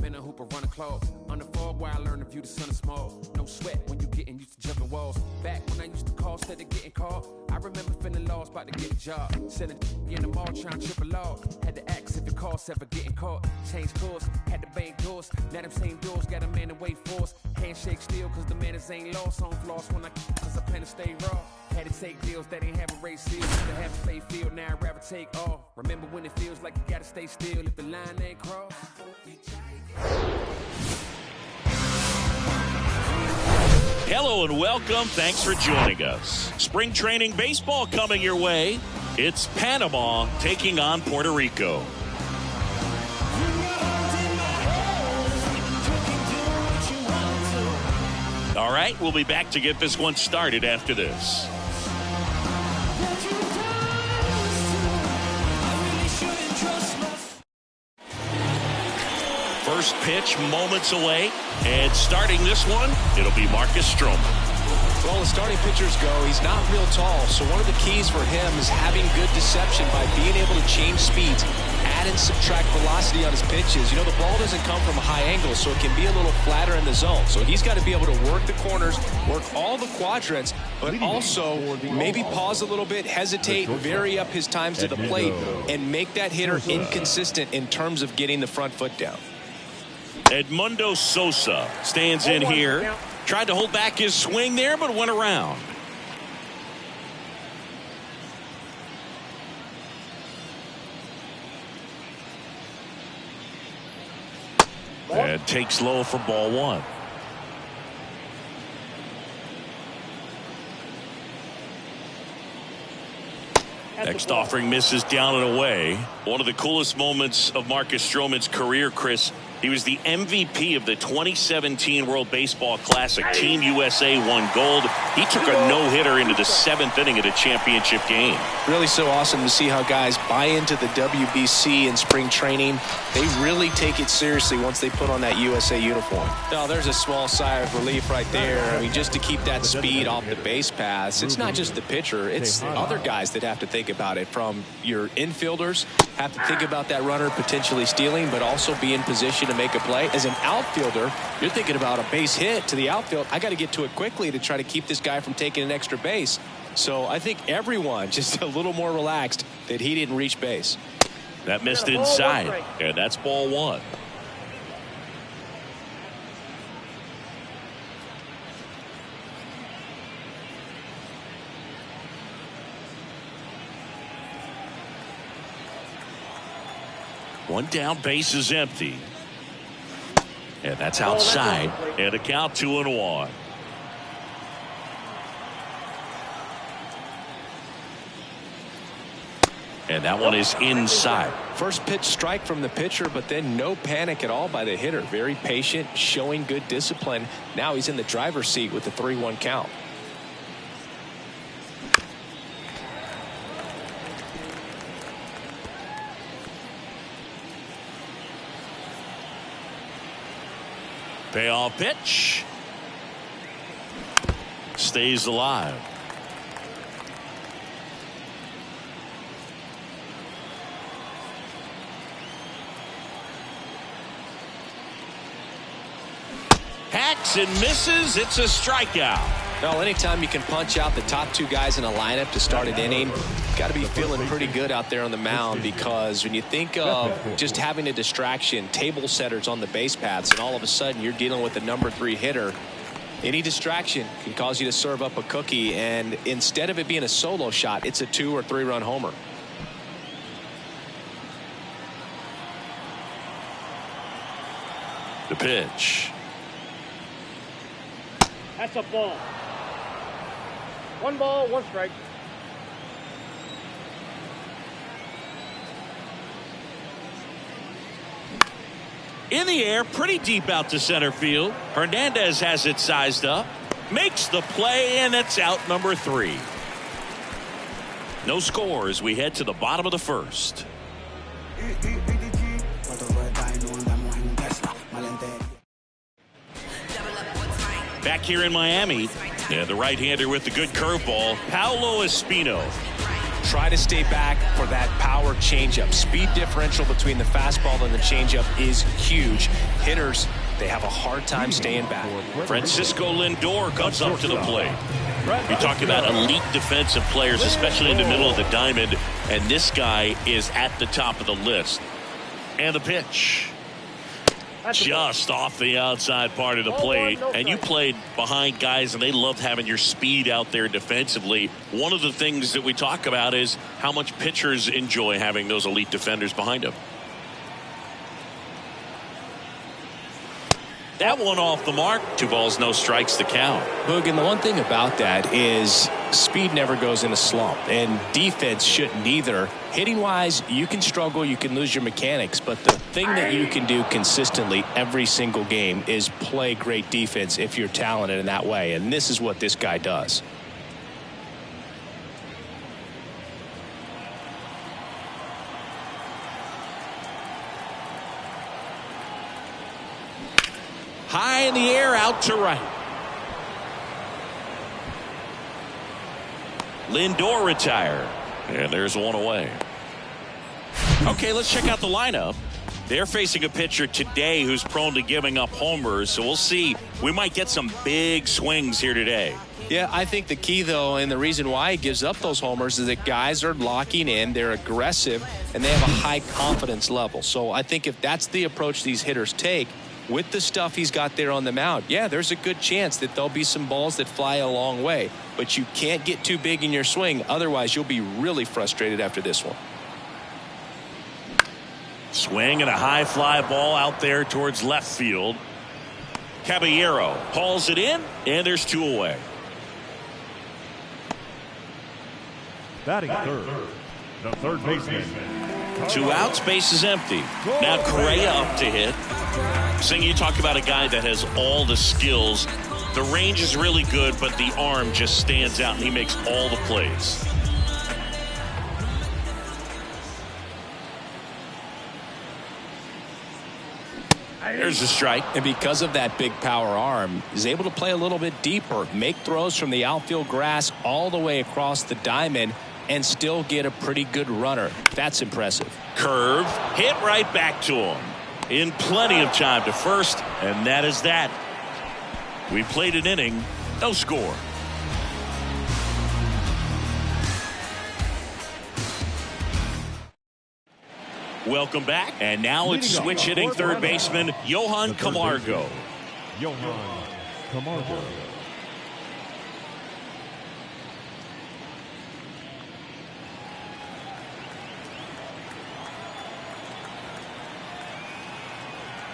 been a hooper, run a club. On the fog where I learned to view the sun is small. No sweat when you getting used to jumping walls. Back when I used to call instead of getting caught, I remember feeling lost, about to get a job. Sending in the mall, trying to trip a log. Had to ask if it costs ever getting caught. Change course, had to bang doors. Now them same doors got a man to wait for us. Handshake still, cause the manners ain't lost. On floss when cause I plan to stay raw. Had to take deals that ain't have a race seal. Used to have a play field, now I'd rather take off. Remember when it feels like you gotta stay still if the line ain't crossed. Hello and welcome. Thanks for joining us. Spring training baseball coming your way. It's Panama taking on Puerto Rico. All right, we'll be back to get this one started after this. First pitch moments away, and starting this one, it'll be Marcus Stroman. Well, as starting pitchers go, he's not real tall, so one of the keys for him is having good deception by being able to change speeds, add and subtract velocity on his pitches. You know, the ball doesn't come from a high angle, so it can be a little flatter in the zone. So he's got to be able to work the corners, work all the quadrants, but also maybe pause a little bit, hesitate, vary up his times to the plate, and make that hitter inconsistent in terms of getting the front foot down. Edmundo Sosa stands in here. Tried to hold back his swing there, but went around. And takes low for ball one. Next offering misses down and away. One of the coolest moments of Marcus Stroman's career, Chris. He was the MVP of the 2017 World Baseball Classic. Team USA won gold. He took a no-hitter into the 7th inning of the championship game. Really so awesome to see how guys buy into the WBC in spring training. They really take it seriously once they put on that USA uniform. Now, there's a small sigh of relief right there. I mean, just to keep that speed off the base paths. It's not just the pitcher. It's other guys that have to think about it. From your infielders, have to think about that runner potentially stealing, but also be in position to make a play. As an outfielder, you're thinking about a base hit to the outfield. I got to get to it quickly to try to keep this guy from taking an extra base. So I think everyone just a little more relaxed that he didn't reach base. That missed inside, and that's ball one. One down, base is empty. And that's outside. And a count 2-1. And that one is inside. First pitch strike from the pitcher, but then no panic at all by the hitter. Very patient, showing good discipline. Now he's in the driver's seat with the 3-1 count. Payoff pitch. Stays alive. Hacks and misses. It's a strikeout. Well, anytime you can punch out the top two guys in a lineup to start an inning, got to be feeling pretty good out there on the mound, because when you think of just having a distraction, table setters on the base paths, and all of a sudden you're dealing with the number 3 hitter, any distraction can cause you to serve up a cookie, and instead of it being a solo shot, it's a 2- or 3-run homer. The pitch. That's a ball. 1 ball, 1 strike. In the air, pretty deep out to center field. Hernandez has it sized up. Makes the play, and it's out number 3. No score as we head to the bottom of the first. Back here in Miami, and the right-hander with the good curveball, Paolo Espino. try to stay back for that power changeup. Speed differential between the fastball and the changeup is huge. Hitters, they have a hard time staying back. Francisco Lindor comes up to the plate. You talk about elite defensive players, especially in the middle of the diamond, and this guy is at the top of the list. And the pitch. Just off the outside part of the plate. And you played behind guys, and they loved having your speed out there defensively. One of the things that we talk about is how much pitchers enjoy having those elite defenders behind them. That one off the mark. 2 balls, no strikes to count. Boog, and the one thing about that is speed never goes in a slump, and defense shouldn't either. Hitting-wise, you can struggle, you can lose your mechanics, but the thing that you can do consistently every single game is play great defense if you're talented in that way, and this is what this guy does. High in the air, out to right. Lindor retired. And there's one away. Okay, let's check out the lineup. They're facing a pitcher today who's prone to giving up homers, so we'll see. We might get some big swings here today. Yeah, I think the key, though, and the reason why he gives up those homers is that guys are locking in, they're aggressive, and they have a high confidence level. So I think if that's the approach these hitters take, with the stuff he's got there on the mound, yeah, there's a good chance that there'll be some balls that fly a long way. But you can't get too big in your swing. Otherwise, you'll be really frustrated after this one. Swing and a high fly ball out there towards left field. Caballero hauls it in, and there's 2 away. Batting third, the third baseman. 2 outs, base is empty. Now Correa up to hit. Singh, you talk about a guy that has all the skills. The range is really good, but the arm just stands out, and he makes all the plays. There's a strike. And because of that big power arm, he's able to play a little bit deeper, make throws from the outfield grass all the way across the diamond, and still get a pretty good runner. That's impressive. Curve, hit right back to him. In plenty of time to first, and that is that. We played an inning, no score. Welcome back, and now it's switch hitting third baseman Johan Camargo. Johan Camargo.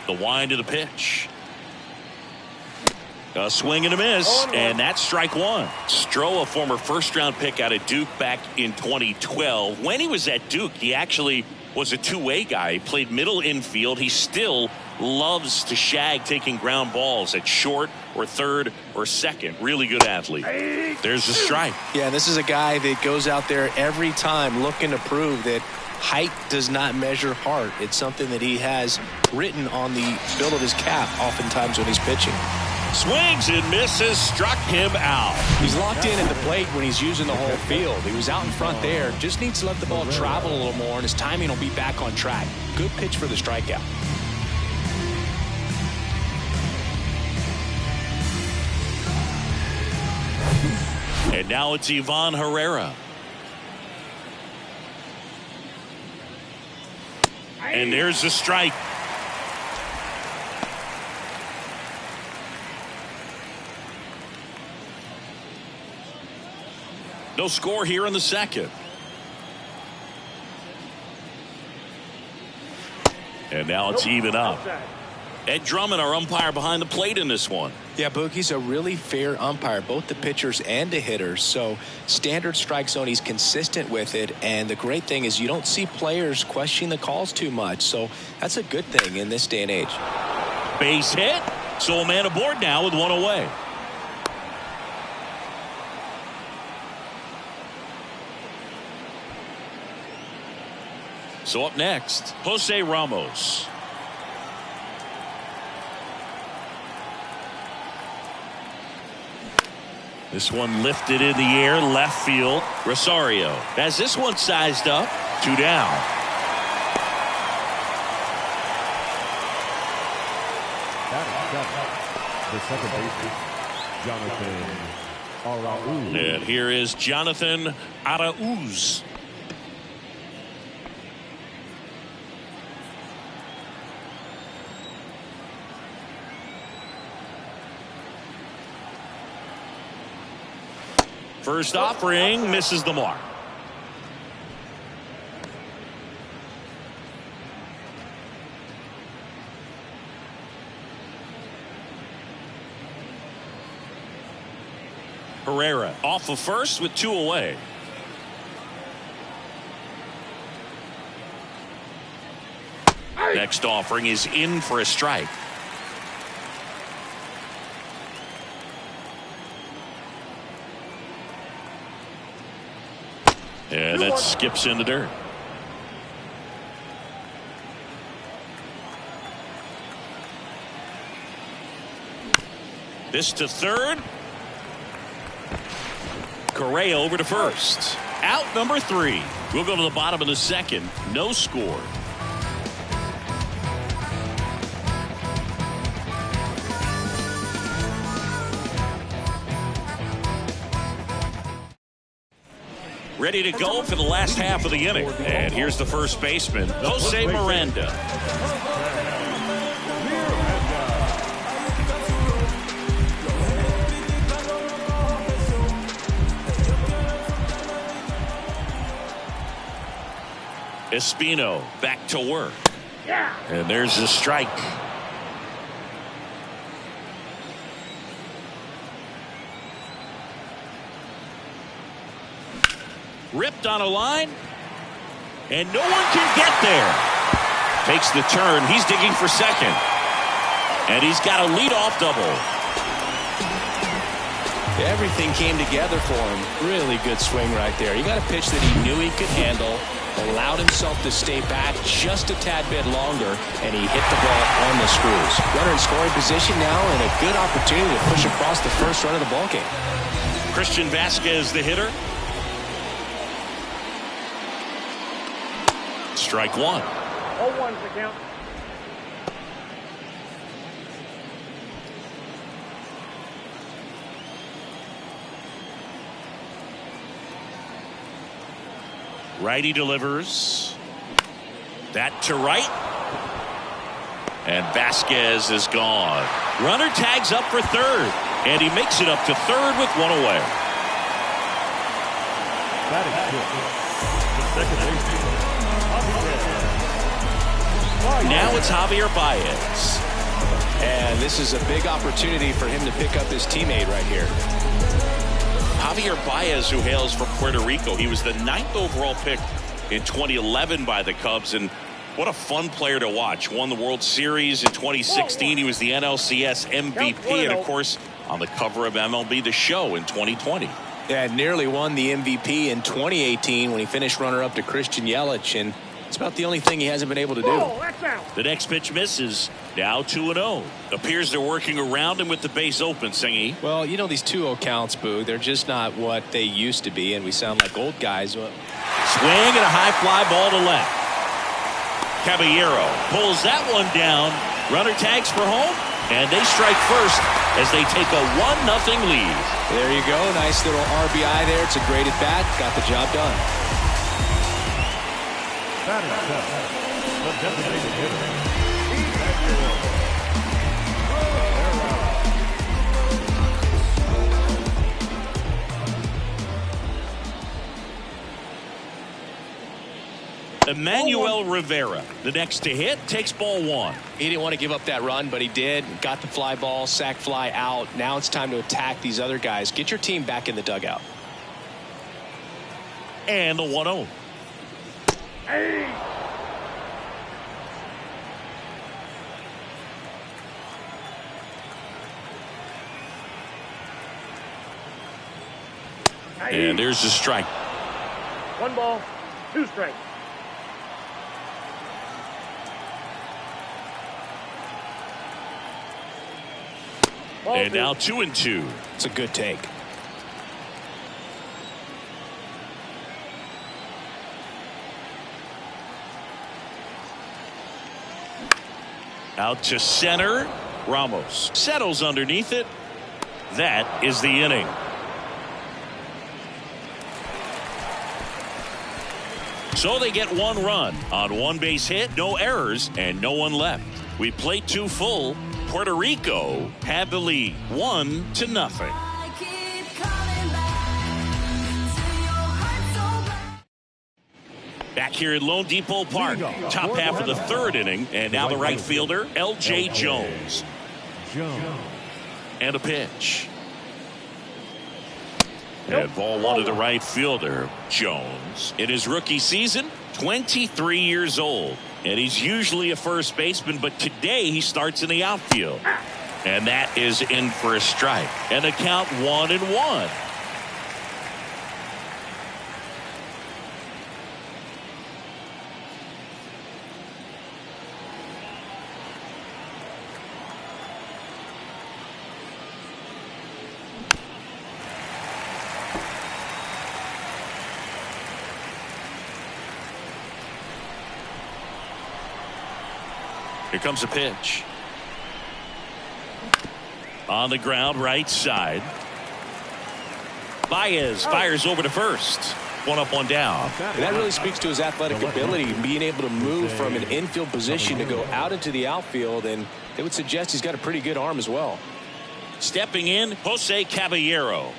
The wind of the pitch. A swing and a miss, and that's strike 1. Stroh, a former first-round pick out of Duke back in 2012. When he was at Duke, he actually was a two-way guy. He played middle infield. He still loves to shag taking ground balls at short or third or second. Really good athlete. There's the strike. Yeah, this is a guy that goes out there every time looking to prove that height does not measure heart. It's something that he has written on the build of his cap oftentimes when he's pitching. Swings and misses, struck him out. He's locked in at the plate when he's using the whole field. He was out in front there. Just needs to let the ball travel a little more, and his timing will be back on track. Good pitch for the strikeout. And now it's Ivan Herrera. And there's the strike. No score here in the second. And now it's even up. Ed Drummond, our umpire behind the plate in this one. Yeah, Boogie's a really fair umpire, both the pitchers and the hitters. So standard strike zone, he's consistent with it. And the great thing is you don't see players questioning the calls too much. So that's a good thing in this day and age. Base hit. So a man aboard now with one away. So up next, Jose Ramos. This one lifted in the air, left field. Rosario has this one sized up. 2 down. The second baseman, Jonathan Arauz. And here is Jonathan Arauz. First offering misses the mark. Herrera off of first with 2 away. Next offering is in for a strike. And that skips in the dirt. This to third. Correa over to first. Out number 3. We'll go to the bottom of the second. No score. Ready to go for the last half of the inning. And here's the first baseman, Jose Miranda. Espino back to work. And there's the strike. Ripped on a line. And no one can get there. Takes the turn. He's digging for second. And he's got a leadoff double. Everything came together for him. Really good swing right there. He got a pitch that he knew he could handle. Allowed himself to stay back just a tad bit longer, and he hit the ball on the screws. Runner in scoring position now, and a good opportunity to push across the first run of the ballgame. Christian Vasquez, the hitter. Strike 1. 0-1's the count. Righty delivers. That to right. And Vasquez is gone. Runner tags up for third. And he makes it up to third with 1 away. That is good. The second baseman, Now it's Javier Baez. And this is a big opportunity for him to pick up his teammate right here. Javier Baez, who hails from Puerto Rico. He was the 9th overall pick in 2011 by the Cubs, and what a fun player to watch. Won the World Series in 2016. He was the NLCS MVP, and of course on the cover of MLB The Show in 2020. Yeah, nearly won the MVP in 2018 when he finished runner-up to Christian Yelich, and it's about the only thing he hasn't been able to do. The next pitch misses. Now 2-0. Appears they're working around him with the base open, Singy. Well, you know, these 2-0 counts, Boo, they're just not what they used to be, and we sound like old guys. Swing and a high fly ball to left. Caballero pulls that one down. Runner tags for home, and they strike first as they take a 1-0 lead. There you go. Nice little RBI there. It's a great at bat. Got the job done. that is the designated hitter. Emmanuel Rivera, the next to hit, takes ball 1. He didn't want to give up that run, but he did. Got the fly ball, sac fly out. Now it's time to attack these other guys. Get your team back in the dugout. And the 1-0. Hey. And there's the strike. 1 ball, 2 strikes. And now 2-2. It's a good take. Out to center. Ramos settles underneath it. That is the inning. So they get 1 run on 1 base hit, no errors, and no one left. We played 2 full. Puerto Rico had the lead 1-0. Back here at Lone Depot Park, top half of the 3rd inning, and now the right fielder, L.J. Jones. And a pitch. And ball 1 to the right fielder, Jones. In his rookie season, 23 years old. And he's usually a first baseman, but today he starts in the outfield. And that is in for a strike. And the count 1-1. Here comes a pitch. On the ground, right side. Baez fires over to first. 1 up, 1 down. And that really speaks to his athletic ability, being able to move from an infield position to go out into the outfield, and it would suggest he's got a pretty good arm as well. Stepping in, Jose Caballero.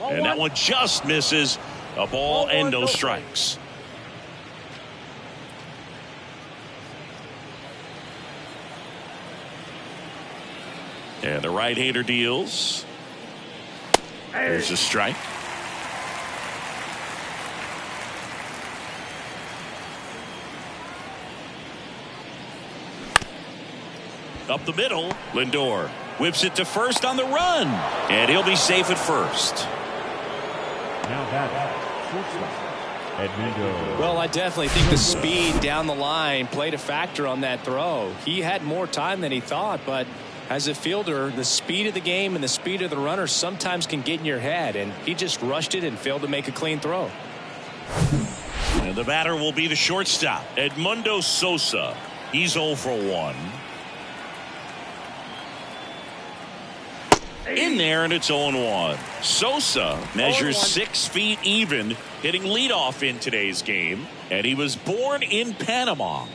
And that one just misses. A ball and no strikes. And the right-hander deals. There's a strike. Up the middle, Lindor whips it to first on the run. And he'll be safe at first. Now that. Well, I definitely think the speed down the line played a factor on that throw. He had more time than he thought, but as a fielder, the speed of the game and the speed of the runner sometimes can get in your head, and he just rushed it and failed to make a clean throw. And the batter will be the shortstop, Edmundo Sosa. He's 0 for 1. In there, and it's 0-1. Sosa measures 6 feet even, hitting leadoff in today's game, and he was born in Panama.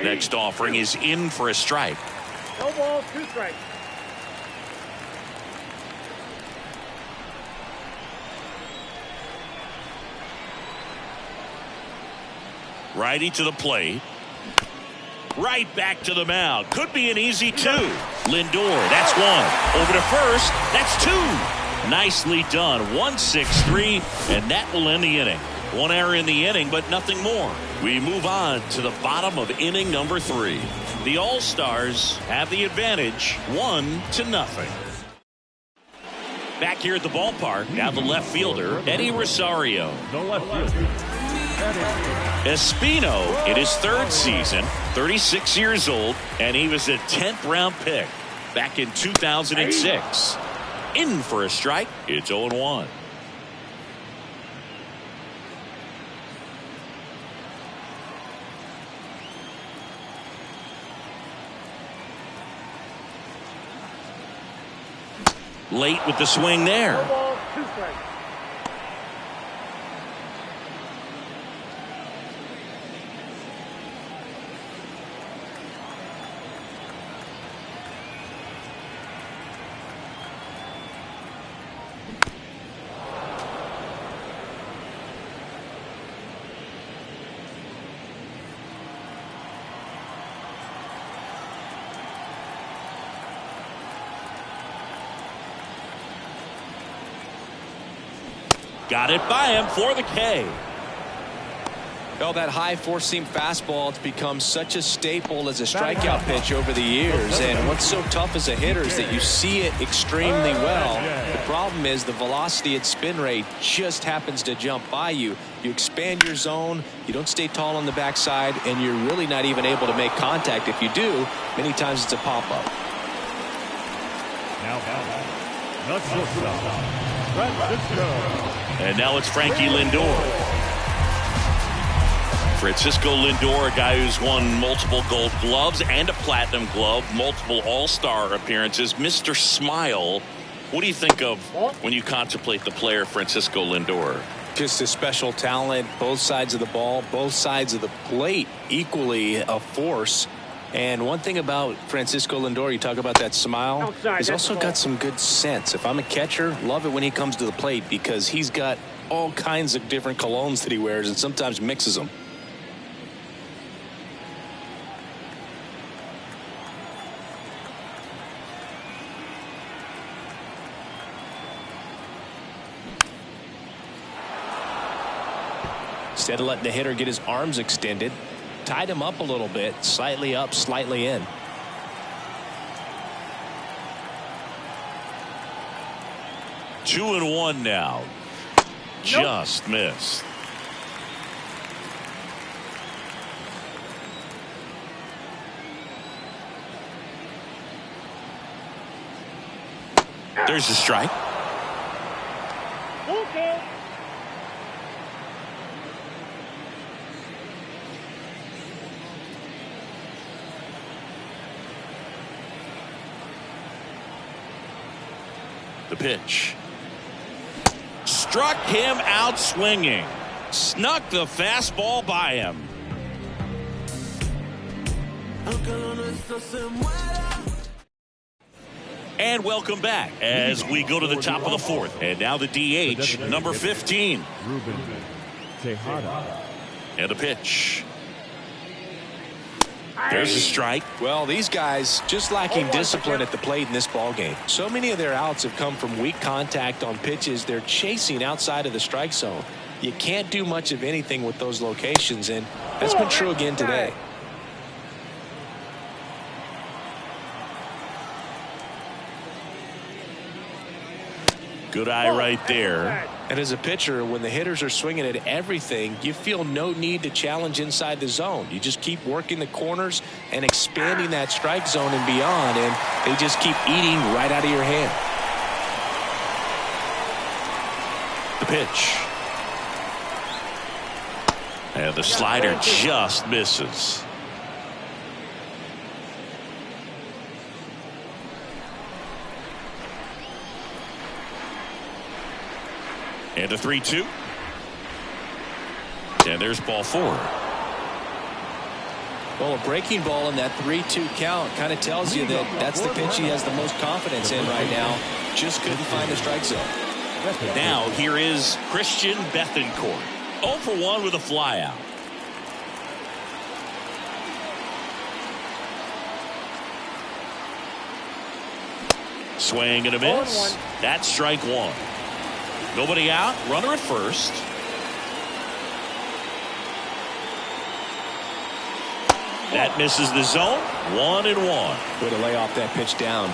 Next offering is in for a strike. No balls, 2 strikes. Righty to the plate. Right back to the mound. Could be an easy 2. Lindor, that's 1. Over to first, that's 2. Nicely done. 1-6-3, and that will end the inning. 1 error in the inning, but nothing more. We move on to the bottom of inning number 3. The All-Stars have the advantage, 1-0. Back here at the ballpark, now the left fielder, Eddie Rosario. No left field. Espino in his 3rd season, 36 years old, and he was a 10th round pick back in 2006. In for a strike. It's 0-1. Late with the swing there. No balls, 2 strikes. Got it by him for the K. Well, that high four-seam fastball has become such a staple as a strikeout pitch over the years. And what's so tough as a hitter is that you see it extremely well. The problem is the velocity and spin rate just happens to jump by you. You expand your zone, you don't stay tall on the backside, and you're really not even able to make contact. If you do, many times it's a pop-up. And now it's Frankie Lindor. Francisco Lindor, a guy who's won multiple Gold Gloves and a Platinum Glove, multiple All-Star appearances. Mr. Smile, what do you think of when you contemplate the player Francisco Lindor? Just a special talent, both sides of the ball, both sides of the plate, equally a force. And one thing about Francisco Lindor, you talk about that smile, he's also got some good sense. If I'm a catcher, love it when he comes to the plate because he's got all kinds of different colognes that he wears and sometimes mixes them. Instead of letting the hitter get his arms extended, tied him up a little bit, slightly up, slightly in. Two and one now. Just missed. There's the strike. Okay. The pitch. Struck him out swinging. Snuck the fastball by him. And welcome back as we go to the top of the fourth. And now the DH, number 15. Ruben Tejada. And a pitch. There's a strike. Well, these guys just lacking discipline at the plate in this ball game. So many of their outs have come from weak contact on pitches they're chasing outside of the strike zone. You can't do much of anything with those locations, and that's been true again today. Good eye right there. And as a pitcher, when the hitters are swinging at everything, you feel no need to challenge inside the zone. You just keep working the corners and expanding that strike zone and beyond, and they just keep eating right out of your hand. The pitch. And the slider just misses. And a 3-2. And there's ball four. Well, a breaking ball in that 3-2 count kind of tells you that that's the pitch he has the most confidence in right now. Just couldn't find the strike zone. Now here is Christian Bethancourt. 0 for 1 with a flyout. Swing and a miss. That's strike one. Nobody out. Runner at first. That misses the zone. 1-1. Way to lay off that pitch down.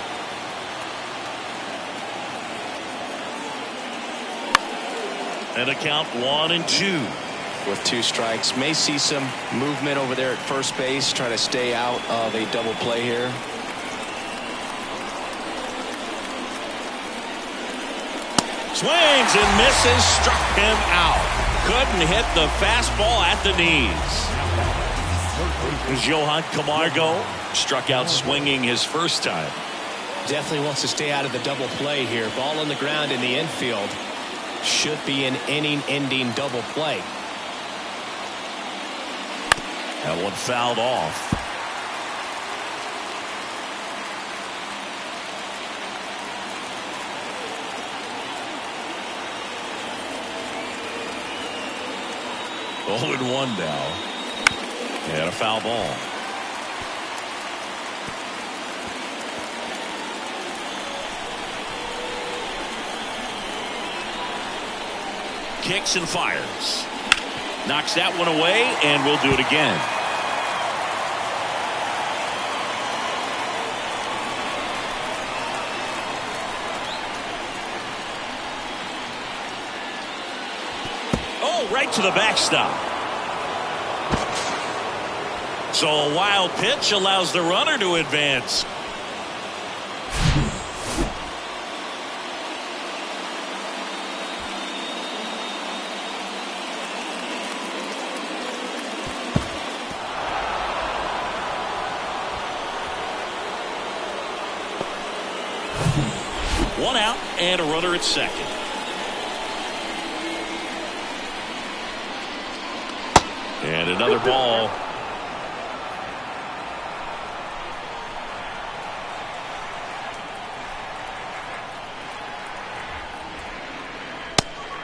And a count 1-2. With 2 strikes. May see some movement over there at first base. Trying to stay out of a double play here. Swings and misses. Struck him out. Couldn't hit the fastball at the knees. Johan Camargo struck out swinging his first time. Definitely wants to stay out of the double play here. Ball on the ground in the infield. Should be an inning-ending double play. That one fouled off. Oh, and 1 now. And a foul ball. Kicks and fires. Knocks that one away, and we'll do it again. Oh, right to the backstop. So a wild pitch allows the runner to advance. One out and a runner at second. And another ball.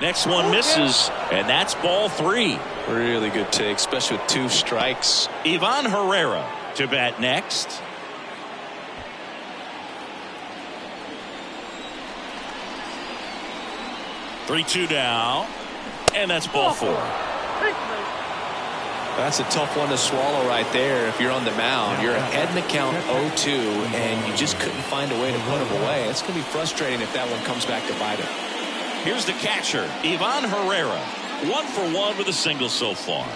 Next one misses, and that's ball 3. Really good take, especially with 2 strikes. Ivan Herrera to bat next. Three-two now, and that's ball 4. That's a tough one to swallow right there. If you're on the mound, you're ahead in the count 0-2, and you just couldn't find a way to put him away. It's going to be frustrating if that one comes back to bite him. Here's the catcher, Ivan Herrera. 1 for 1 with a single so far.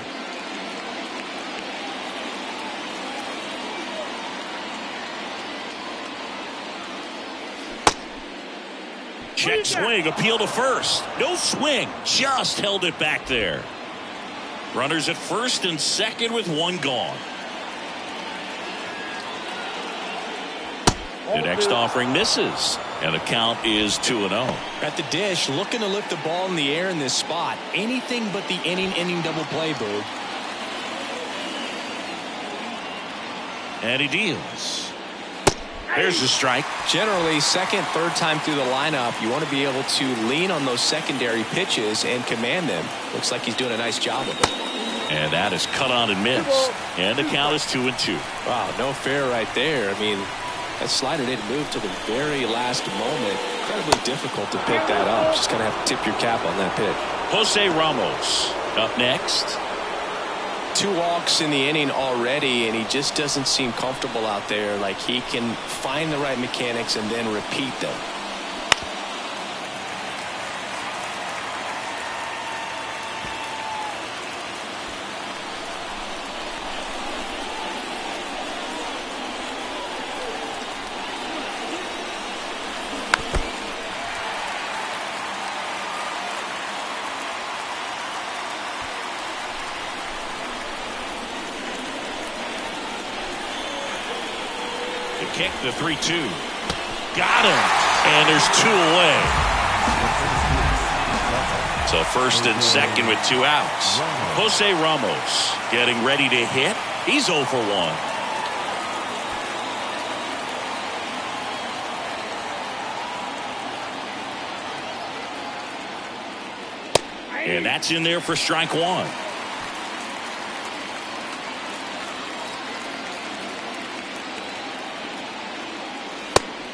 Check swing, appeal to first. No swing, just held it back there. Runners at first and second with 1 gone. The next offering misses, and the count is 2-0. At the dish, looking to lift the ball in the air in this spot. Anything but the inning double play, Boog. And he deals. There's the strike. Generally, second, third time through the lineup, you want to be able to lean on those secondary pitches and command them. Looks like he's doing a nice job of it. And that is cut on and missed. And the count is 2-2. Wow, no fair right there. I mean, that slider didn't move to the very last moment. Incredibly difficult to pick that up. Just going to have to tip your cap on that pitch. Jose Ramos up next. 2 walks in the inning already, and he just doesn't seem comfortable out there. Like he can find the right mechanics and then repeat them. Kick the 3-2. Got him. And there's 2 away. So first and second with 2 outs. Jose Ramos getting ready to hit. He's 0 for 1. And that's in there for strike 1.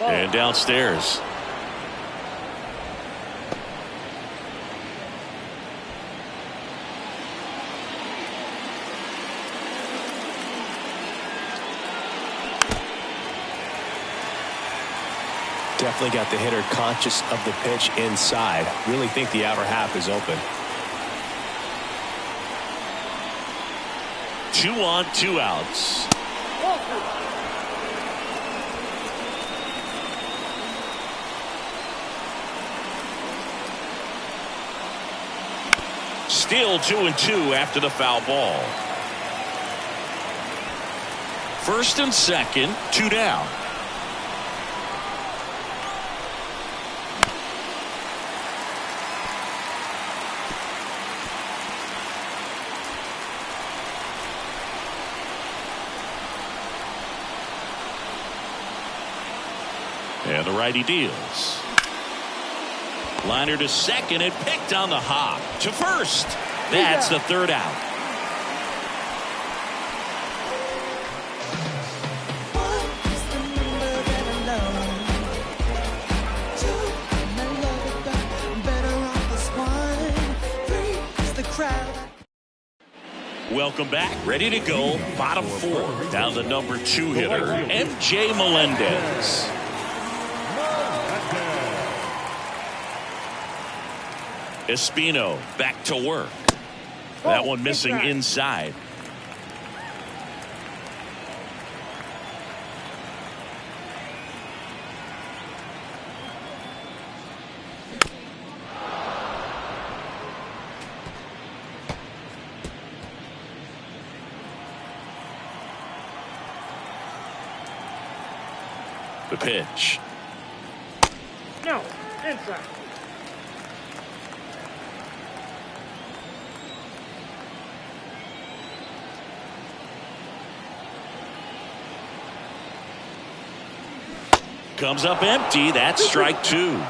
And downstairs. Definitely got the hitter conscious of the pitch inside. Really think the outer half is open. 2 on, 2 outs. Still 2-2 after the foul ball. First and second, 2 down. And the righty deals. Liner to second and picked on the hop. To first. That's the 3rd out. Welcome back. Ready to go. Bottom 4. Down the number 2 hitter, MJ Melendez. Espino back to work. That one missing inside. The pitch. No, inside. Comes up empty. That's strike 2.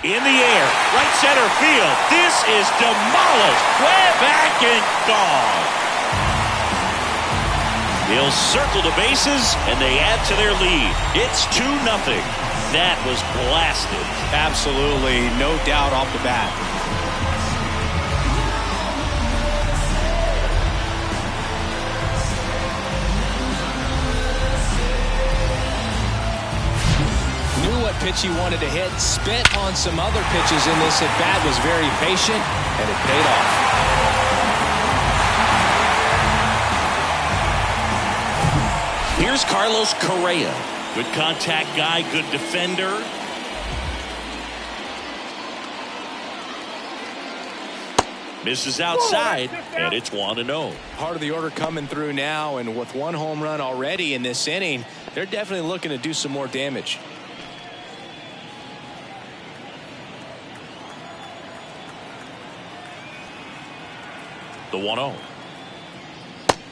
In the air, right center field. This is demolished. Way back and gone. He'll circle the bases, and they add to their lead. It's 2-0. That was blasted. Absolutely, no doubt off the bat. Pitch he wanted to hit, spent on some other pitches in this at bat, was very patient, and it paid off. Here's Carlos Correa. Good contact guy, good defender. Misses outside, and it's 1-0. Part of the order coming through now, and with 1 home run already in this inning, they're definitely looking to do some more damage. The 1-0.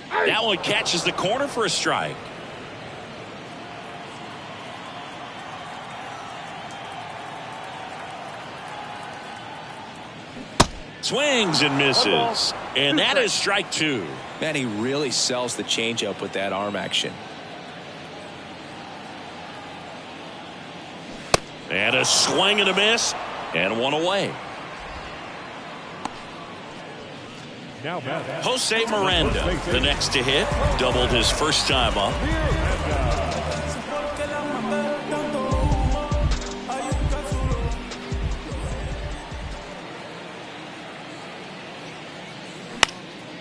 That one catches the corner for a strike. Swings and misses. And that is strike 2. Man, he really sells the changeup with that arm action. And a swing and a miss. And 1 away. Jose Miranda, the next to hit, doubled his first time up.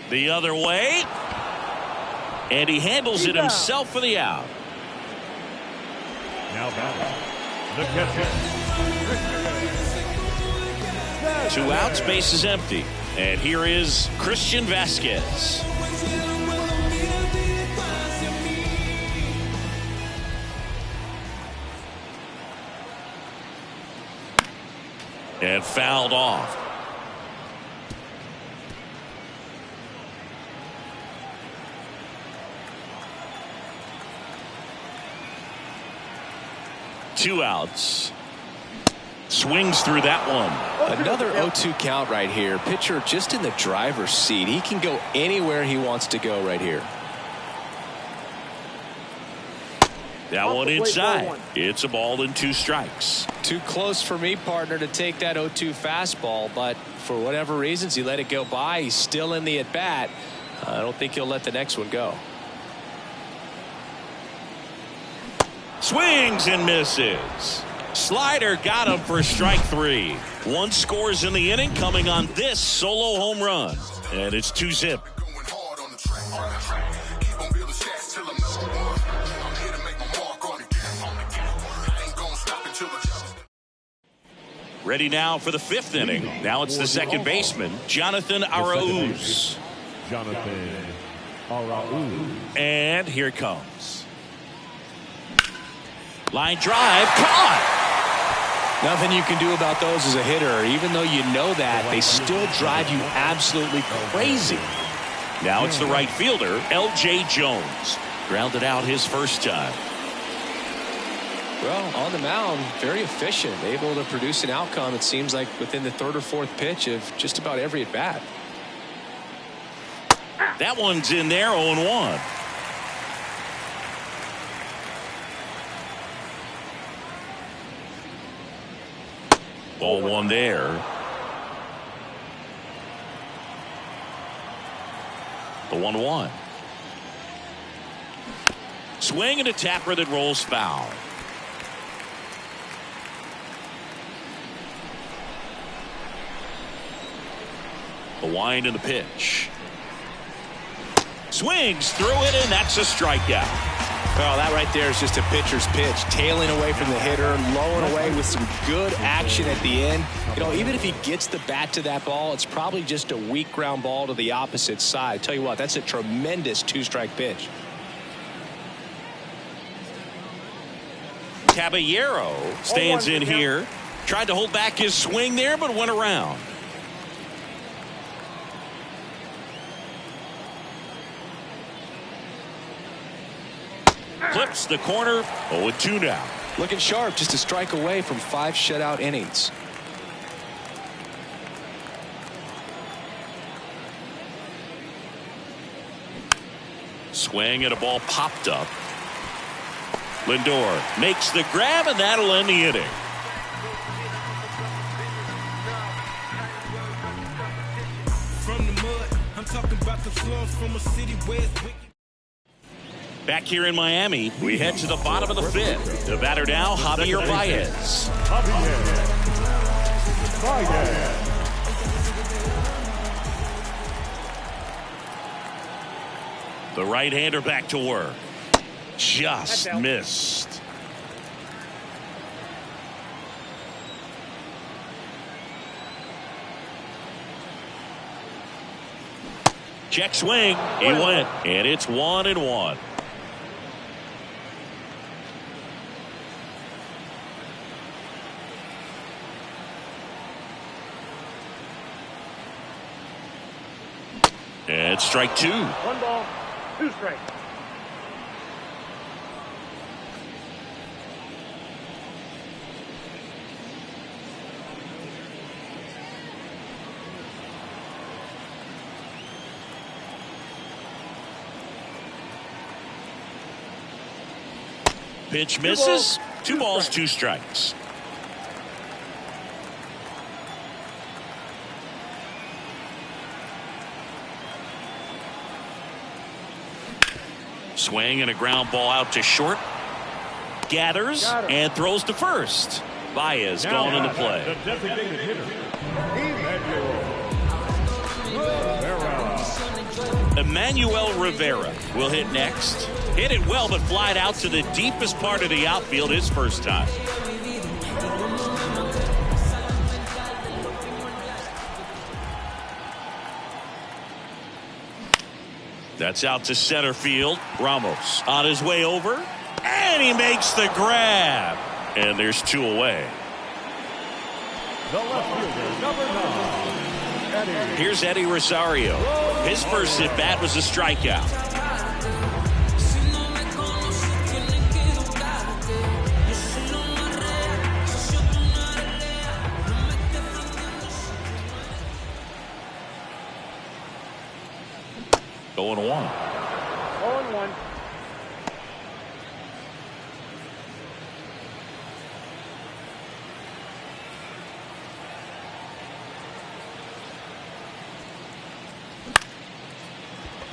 The other way, and he handles it himself for the out. Now batting, the catcher. 2 outs, base is empty. And here is Christian Vasquez. And fouled off. Two outs. Swings through that one. Another 0-2 count right here. Pitcher just in the driver's seat. He can go anywhere he wants to go right here. That one inside. It's a ball and 2 strikes. Too close for me, partner, to take that 0-2 fastball, but for whatever reasons he let it go by. He's still in the at bat. I don't think he'll let the next one go. Swings and misses. Slider got him for strike 3. 1 scores in the inning, coming on this solo home run. And it's 2-zip. Ready now for the 5th inning. Now it's the second baseman, Jonathan Arauz. Jonathan Arauz. And here it comes. Line drive, caught. Nothing you can do about those as a hitter. Even though you know that, they still drive you absolutely crazy. Now it's the right fielder, L.J. Jones. Grounded out his first time. Well, on the mound, very efficient. Able to produce an outcome, it seems like, within the 3rd or 4th pitch of just about every at bat. That one's in there, 0-1. Ball one there. The 1-1. Swing and a tapper that rolls foul. The wind and the pitch. Swings through it, and that's a strikeout. Well, that right there is just a pitcher's pitch. Tailing away from the hitter, lowing away with some good action at the end. You know, even if he gets the bat to that ball, it's probably just a weak ground ball to the opposite side. Tell you what, that's a tremendous two-strike pitch. Caballero stands in here. Tried to hold back his swing there, but went around. Clips the corner. 0-2 now. Looking sharp, just a strike away from 5 shutout innings. Swing and a ball popped up. Lindor makes the grab, and that'll end the inning. From the mud, I'm talking about the slums from a city where it's wicked. Back here in Miami, we head to the bottom of the 5th. The batter now, Javier Baez. The right-hander back to work. Just missed. Check swing. He went, and it's 1-1. And strike 2. 1 ball, 2 strikes. Pitch misses. 2 balls, 2 strikes. Swing and a ground ball out to short. Gathers and throws to first. Baez going into play. The designated hitter, Emmanuel Rivera will hit next. Hit it well, but flied out to the deepest part of the outfield his first time. That's out to center field. Ramos on his way over, and he makes the grab. And there's 2 away. the left fielder, number 9, Eddie. Here's Eddie Rosario. His first at bat was a strikeout. Going 1. 0-1.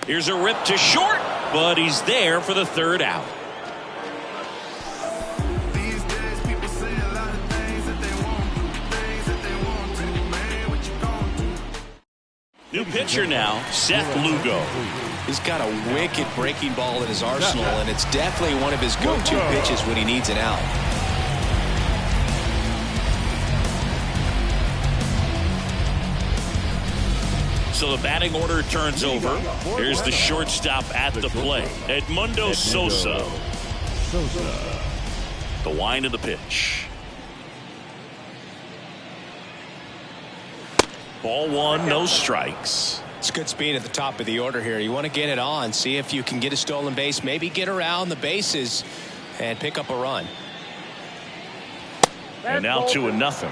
Here's a rip to short, but he's there for the 3rd out. These days, people say a lot of things that they won't do, things that they won't do, man, what you gonna do? New pitcher now, Seth Lugo. He's got a wicked breaking ball in his arsenal, and it's definitely one of his go-to pitches when he needs an out. So the batting order turns over. Here's the shortstop at the plate, Edmundo Sosa. The wind of the pitch. Ball 1, no strikes. It's good speed at the top of the order here. You want to get it on, see if you can get a stolen base, maybe get around the bases and pick up a run. And now 2-0.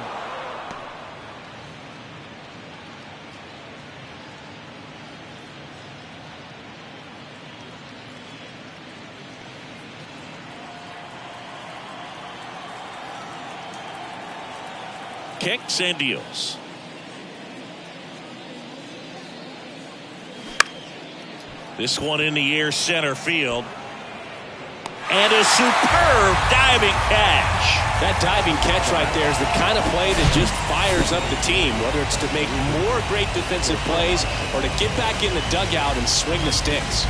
kicks and deals. This one in the air, center field. And a superb diving catch. That diving catch right there is the kind of play that just fires up the team, whether it's to make more great defensive plays or to get back in the dugout and swing the sticks.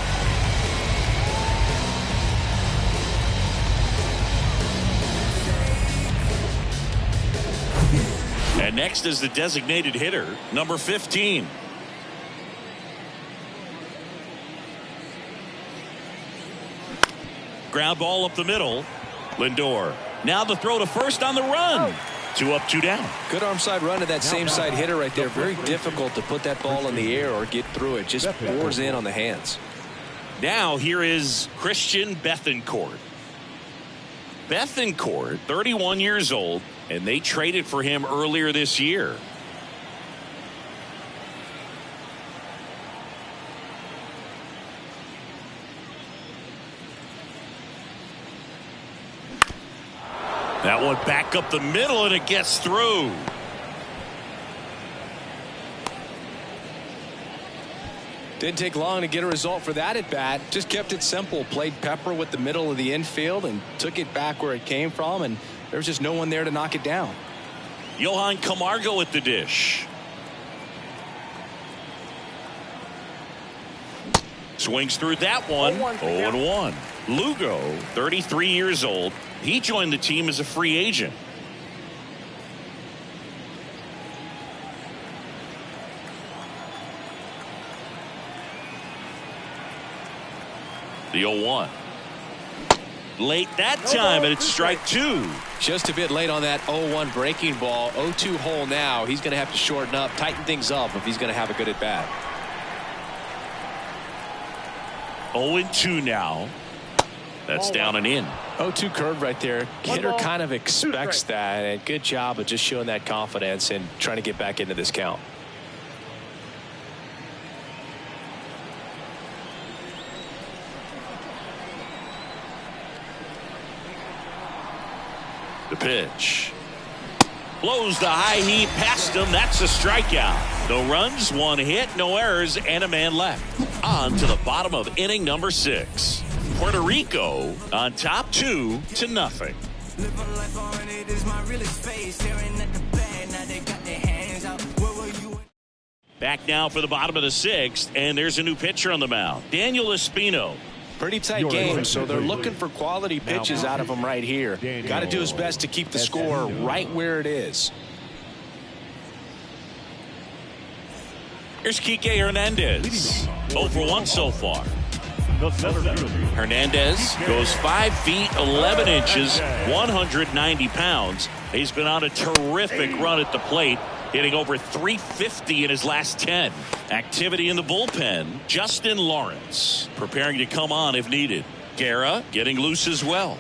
And next is the designated hitter, number 15. Ground ball up the middle. Lindor. Now the throw to first on the run. 2 up, 2 down. Good arm side run to that same side hitter right there. Very difficult to put that ball in the air or get through it. Just pours in on the hands. Now here is Christian Bethancourt. Bethancourt, 31 years old, and they traded for him earlier this year. That one back up the middle, and it gets through. Didn't take long to get a result for that at bat. Just kept it simple. Played pepper with the middle of the infield and took it back where it came from, and there was just no one there to knock it down. Johan Camargo at the dish. Swings through that one. 0-1. Lugo, 33 years old. He joined the team as a free agent. The 0-1. Late that time, and it's strike 2. Just a bit late on that 0-1 breaking ball. 0-2 hole now. He's going to have to shorten up, tighten things up if he's going to have a good at bat. 0-2 now. That's down and in. 0-2 curve right there. Hitter kind of expects that, and good job of just showing that confidence and trying to get back into this count. The pitch. Blows the high knee past him. That's a strikeout. No runs, 1 hit, no errors, and a man left. On to the bottom of inning number 6. Puerto Rico on top 2-0. Back now for the bottom of the 6th, and there's a new pitcher on the mound. Daniel Espino. Pretty tight game, so they're looking for quality pitches out of him right here. Got to do his best to keep the score right where it is. Here's Kike Hernandez. 0 for 1 so far. Hernandez goes 5 feet 11 inches, 190 pounds. He's been on a terrific run at the plate, hitting over 350 in his last 10. Activity in the bullpen. Justin Lawrence preparing to come on if needed. Guerra getting loose as well.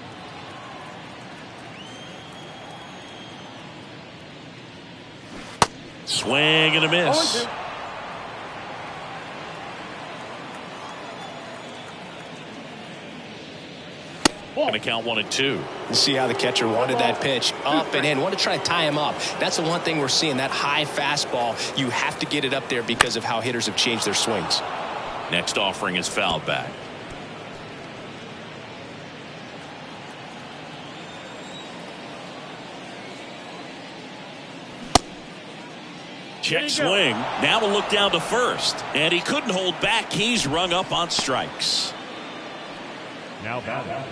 Swing and a miss. Going to count 1-2. You see how the catcher wanted that pitch up and in. Want to try to tie him up. That's the one thing we're seeing. That high fastball. You have to get it up there because of how hitters have changed their swings. Next offering is fouled back. Check swing. Now we'll look down to first. And he couldn't hold back. He's rung up on strikes. Now batting.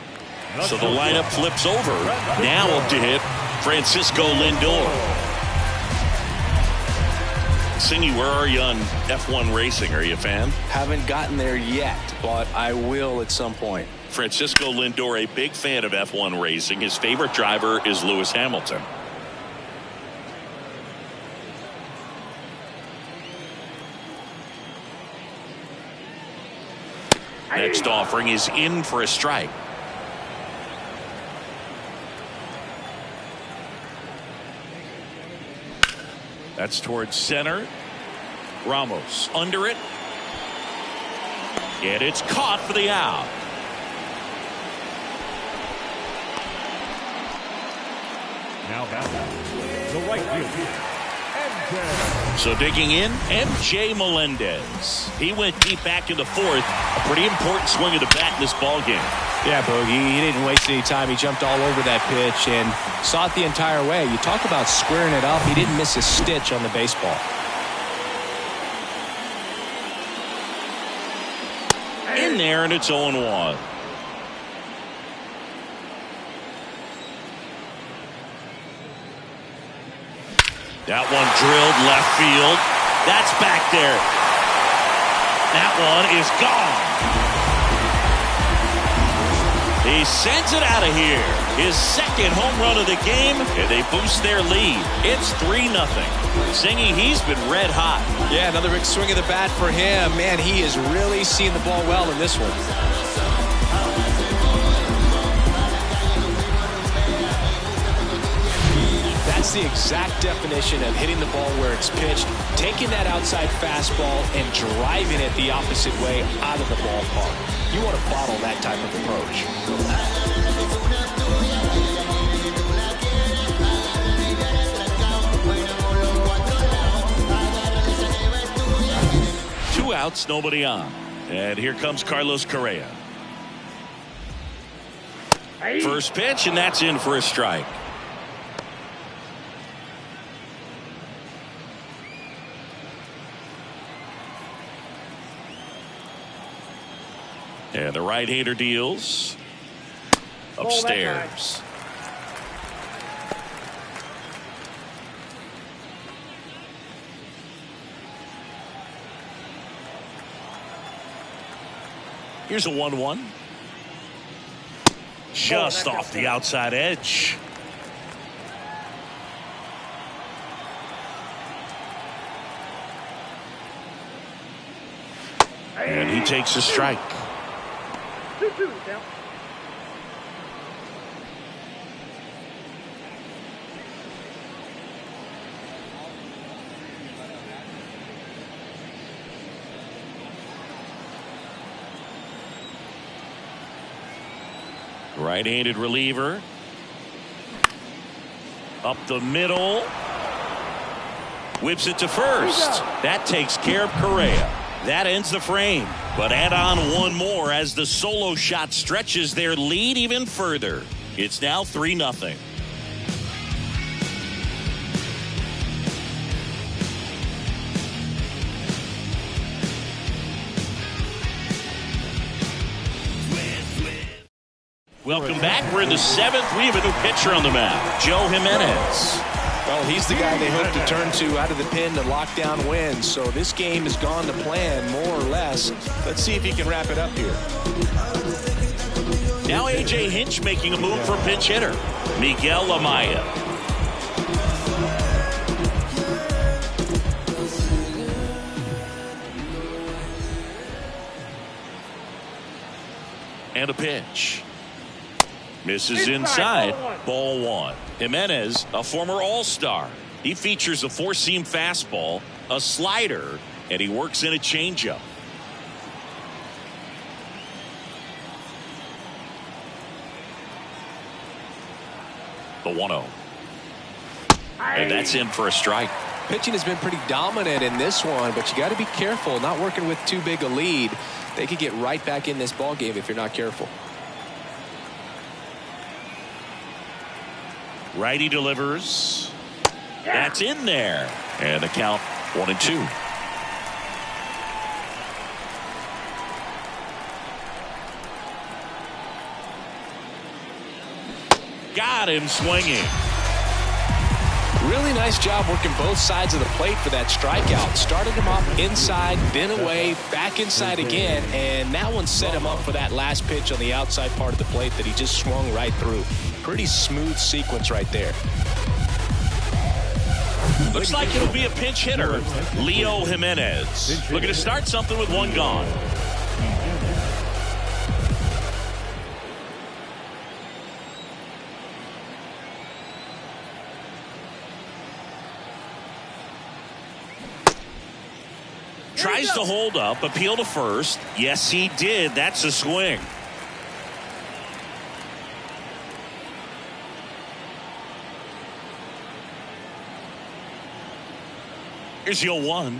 So the lineup flips over. Now up to hit Francisco Lindor. Cindy, where are you on F1 racing? Are you a fan? Haven't gotten there yet, but I will at some point. Francisco Lindor, a big fan of F1 racing. His favorite driver is Lewis Hamilton. Next offering is in for a strike. That's towards center. Ramos under it. And it's caught for the out. Now batting, the right fielder, MJ. So digging in, MJ Melendez. He went deep back into fourth. A pretty important swing of the bat in this ball game. Yeah, Bogey, he didn't waste any time. He jumped all over that pitch and saw it the entire way. You talk about squaring it up. He didn't miss a stitch on the baseball. In there, and it's 0-1. That one drilled left field. That's back there. That one is gone. He sends it out of here. His second home run of the game, and they boost their lead. It's 3-0. Zingy, he's been red hot. Yeah, another big swing of the bat for him. Man, he is really seeing the ball well in this one. That's the exact definition of hitting the ball where it's pitched, taking that outside fastball and driving it the opposite way out of the ballpark. You want to bottle that type of approach. Two outs, nobody on. And here comes Carlos Correa. First pitch, and that's in for a strike. And the right-hander deals upstairs. Here's a 1-1. Just off the outside edge. And he takes a strike. Right-handed reliever. Up the middle. Whips it to first. That takes care of Correa. That ends the frame. But add on one more as the solo shot stretches their lead even further. It's now 3-0. Welcome back. We're in the seventh. We have a new pitcher on the mound, Joe Jimenez. Well, he's the guy they hope to turn to out of the pen to lock down wins. So this game has gone to plan, more or less. Let's see if he can wrap it up here. Now A.J. Hinch making a move for pinch hitter, Miguel Amaya. And a pitch. Misses inside. Ball one. Jimenez, a former All-Star. He features a four-seam fastball, a slider, and he works in a changeup. The 1-0. And that's in for a strike. Pitching has been pretty dominant in this one, but you got to be careful, not working with too big a lead. They could get right back in this ball game if you're not careful. Righty delivers. That's in there. And the count 1-2. Got him swinging. Really nice job working both sides of the plate for that strikeout. Started him off inside, then away, back inside again, and that one set him up for that last pitch on the outside part of the plate that he just swung right through. Pretty smooth sequence right there. Looks like it'll be a pinch hitter, Leo Jimenez. Looking to start something with one gone. Tries to hold up, appeal to first. Yes, he did. That's a swing. Here's the 0-1.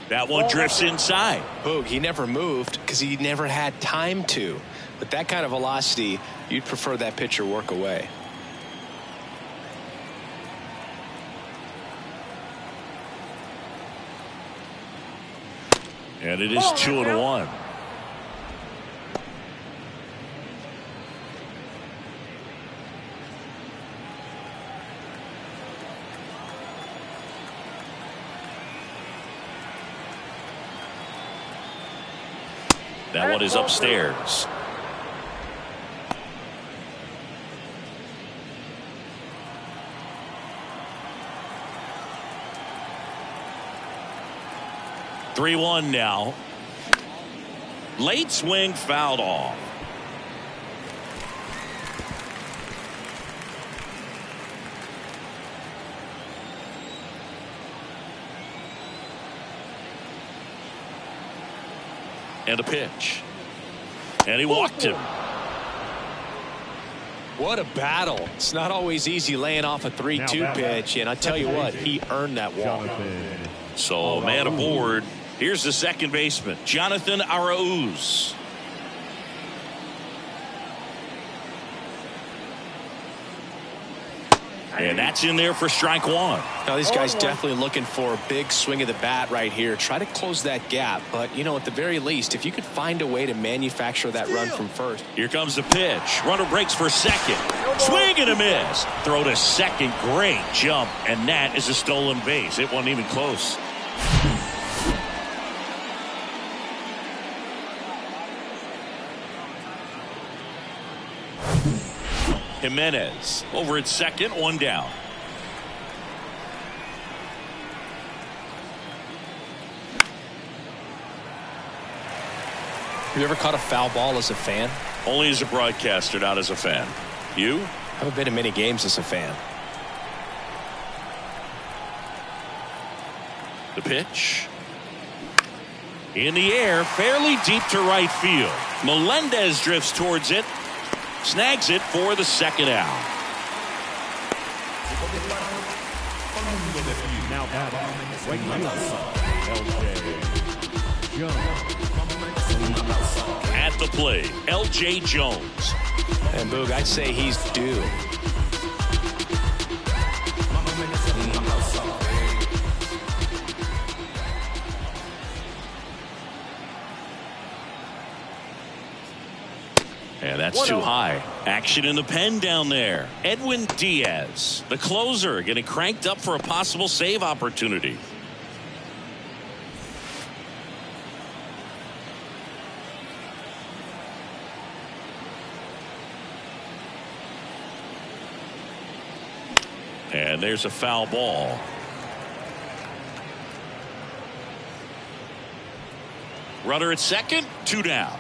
That one drifts inside. Boog, he never moved because he never had time to. With that kind of velocity, you'd prefer that pitcher work away. And it is 2-1. That one is upstairs. Three-1 now. Late swing fouled off. And a pitch. And he walked him. What a battle. It's not always easy laying off a 3-2 pitch, and I tell you what, he earned that walk. So man aboard. Here's the second baseman, Jonathan Arauz. And that's in there for strike one. Now these guys definitely looking for a big swing of the bat right here. Try to close that gap. But, you know, at the very least, if you could find a way to manufacture that run from first. Here comes the pitch. Runner breaks for second. Swing and a miss. Throw to second. Great jump. And that is a stolen base. It wasn't even close. Jimenez over at second, one down. Have you ever caught a foul ball as a fan? Only as a broadcaster, not as a fan. You? Haven't been to many games as a fan. The pitch. In the air, fairly deep to right field. Melendez drifts towards it. Snags it for the second out. Now At the plate, L.J. Jones. And Boog, I'd say he's due. And that's too high. Action in the pen down there. Edwin Diaz, the closer, getting cranked up for a possible save opportunity. And there's a foul ball. Runner at second, two down.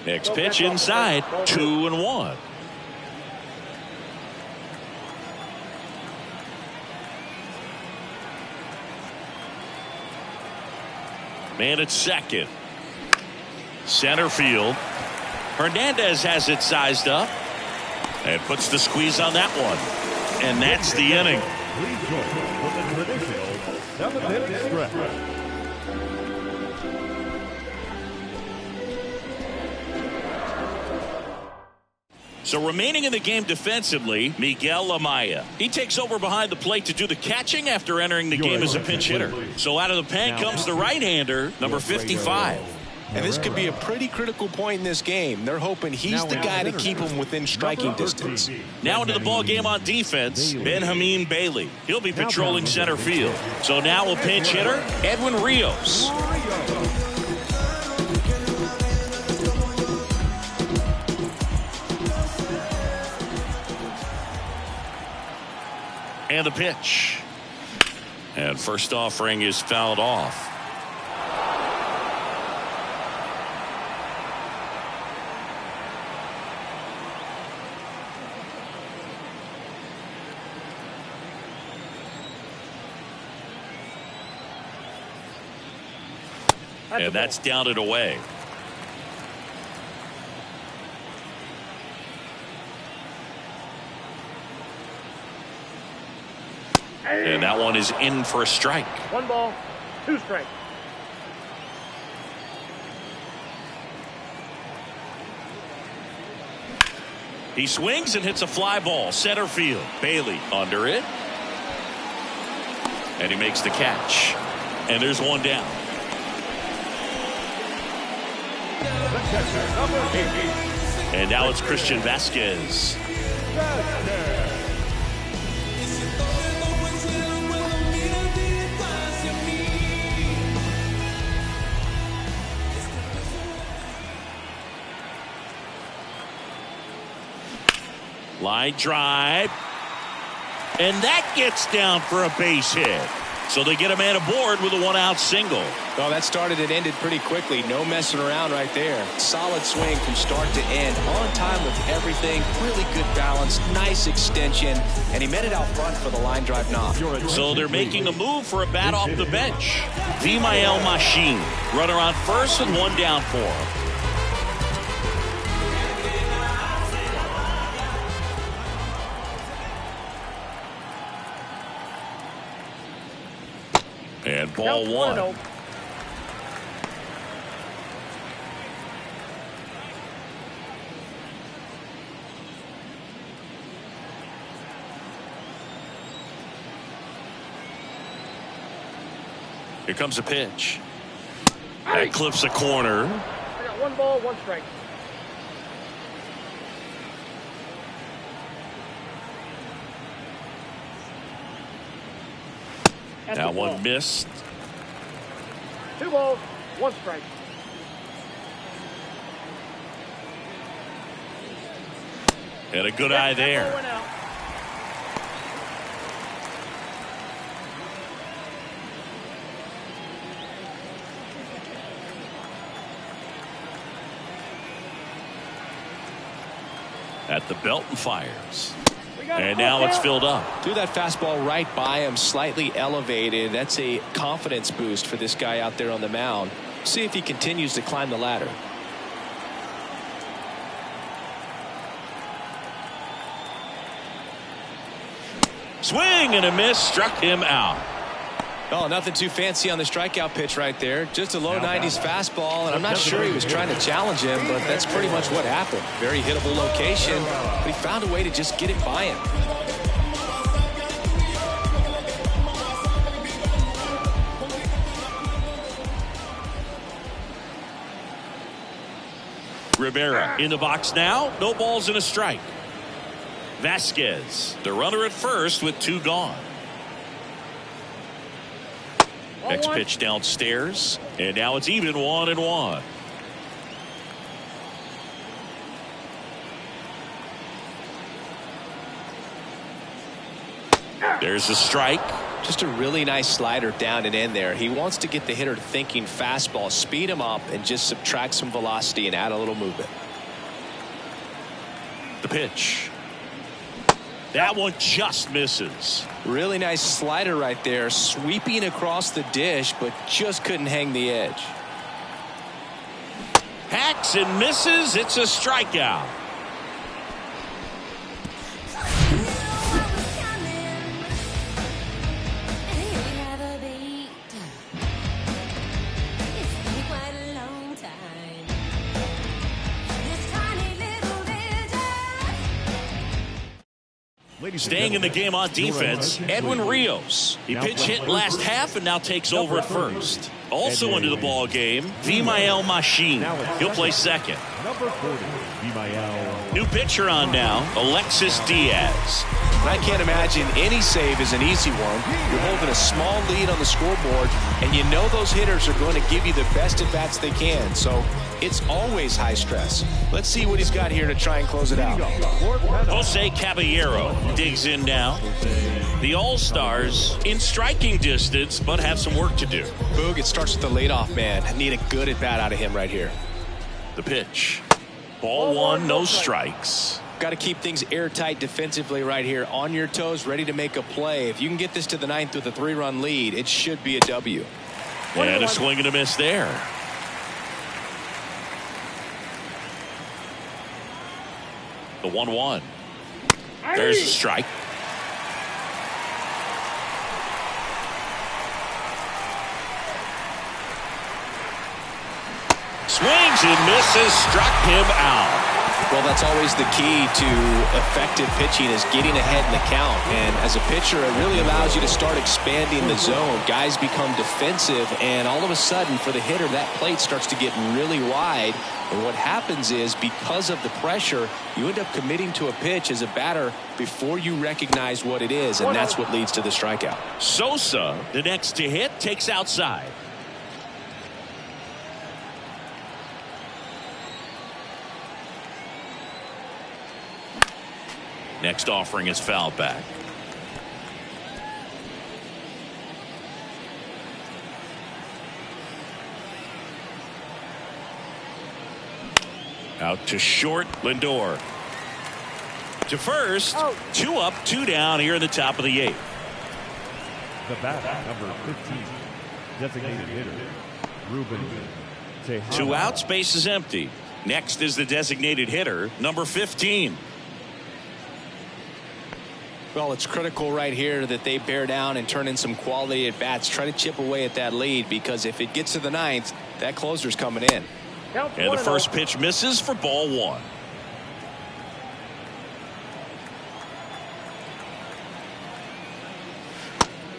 Next pitch inside, 2-1. Man at second. Center field. Hernandez has it sized up and puts the squeeze on that one. And that's the inning. Please join with the traditional 7-minute stretch. So remaining in the game defensively, Miguel Amaya. He takes over behind the plate to do the catching after entering the game as a pinch hitter. So out of the pen comes the right-hander, number 55. And this could be a pretty critical point in this game. They're hoping he's the guy to keep them within striking distance. Now into the ball game on defense, Benjamin Bailey. He'll be patrolling center field. So now a pinch hitter, Edwin Rios. And the pitch. And first offering is fouled off. And that's down and away. And that one is in for a strike. 1 ball, 2 strikes. He swings and hits a fly ball. Center field. Bailey under it. And he makes the catch. And there's one down. And now it's Christian Vasquez. Line drive. And that gets down for a base hit. So they get a man aboard with a 1-out single. Well, that started and ended pretty quickly. No messing around right there. Solid swing from start to end. On time with everything. Really good balance. Nice extension. And he met it out front for the line drive knock. So they're making a move for a bat off the bench. Vimael Machine. Runner on first and 1 down for him. And ball 1. Here comes a pitch. That clips a corner. I got 1 ball, 1 strike. That one missed. 2 balls, 1 strike. And a good eye there. At the belt and fires. And now it's filled up. Threw that fastball right by him, slightly elevated. That's a confidence boost for this guy out there on the mound. See if he continues to climb the ladder. Swing and a miss, struck him out. Oh, nothing too fancy on the strikeout pitch right there. Just a low 90s fastball, and I'm not sure he was trying to challenge him, but that's pretty much what happened. Very hittable location, but he found a way to just get it by him. Rivera in the box now. No balls and a strike. Vasquez, the runner at first with 2 gone. Next pitch downstairs, and now it's even 1-1. There's a strike. Just a really nice slider down and in there. He wants to get the hitter thinking fastball, speed him up, and just subtract some velocity and add a little movement. The pitch. That one just misses. Really nice slider right there, sweeping across the dish, but just couldn't hang the edge. Hacks and misses. It's a strikeout. Staying in the game on defense, Edwin Rios. He pinch hit last half and now takes over at first. Also into the ball game, Vimael Machine. He'll play second. Number 40, Vimael. New pitcher on now, Alexis Diaz. I can't imagine any save is an easy one. You're holding a small lead on the scoreboard, and you know those hitters are going to give you the best at-bats they can. So it's always high stress. Let's see what he's got here to try and close it out. Jose Caballero digs in now. The All-Stars in striking distance, but have some work to do. Boog, it starts with the leadoff man. Need a good at-bat out of him right here. The pitch. Ball 1, no strikes. Got to keep things airtight defensively right here. On your toes, ready to make a play. If you can get this to the 9th with a 3-run lead, it should be a W. And a swing and a miss there. The 1-1. There's a strike. swings and misses, struck him out. Well, that's always the key to effective pitching, is getting ahead in the count. And as a pitcher, it really allows you to start expanding the zone. Guys become defensive, and all of a sudden, for the hitter, that plate starts to get really wide. And what happens is, because of the pressure, you end up committing to a pitch as a batter before you recognize what it is, and that's what leads to the strikeout. Sosa, the next to hit, takes outside. Next offering is fouled back. Out to short, Lindor. To first, 2 up, 2 down here in the top of the 8th. The batter, number 15, designated hitter, Ruben Tejada. 2 outs, base is empty. Next is the designated hitter, number 15. Well, it's critical right here that they bear down and turn in some quality at bats. Try to chip away at that lead, because if it gets to the 9th, that closer's coming in. And the first pitch misses for ball 1.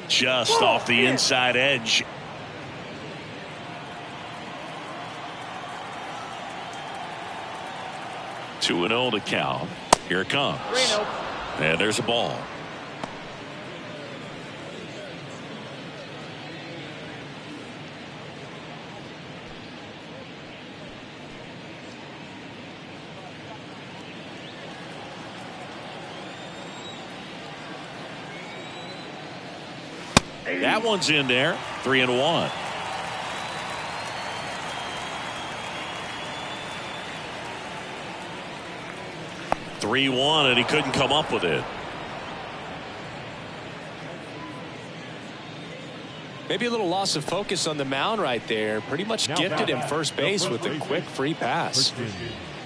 Just off the inside edge. Two and 0 to count. Here it comes. And there's a ball. That one's in there. 3-1. And he couldn't come up with it. Maybe a little loss of focus on the mound right there. Pretty much gifted him first base with a quick free pass.